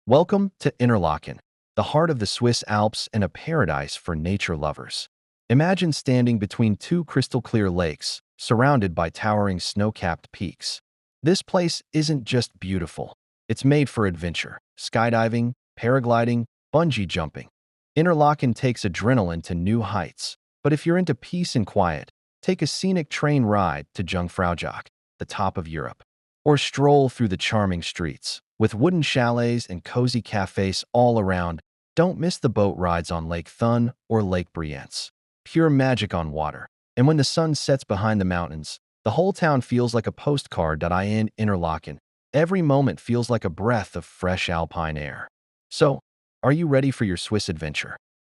Welcome to Interlaken, the heart of the Swiss Alps and a paradise for nature lovers. Imagine standing between two crystal-clear lakes, surrounded by towering snow-capped peaks. This place isn't just beautiful. It's made for adventure, skydiving, paragliding, bungee jumping. Interlaken takes adrenaline to new heights. But if you're into peace and quiet, take a scenic train ride to Jungfraujoch, the top of Europe. Or stroll through the charming streets. With wooden chalets and cozy cafes all around, don't miss the boat rides on Lake Thun or Lake Brienz. Pure magic on water. And when the sun sets behind the mountains, the whole town feels like a postcard. In Interlaken. Every moment feels like a breath of fresh alpine air. So, are you ready for your Swiss adventure?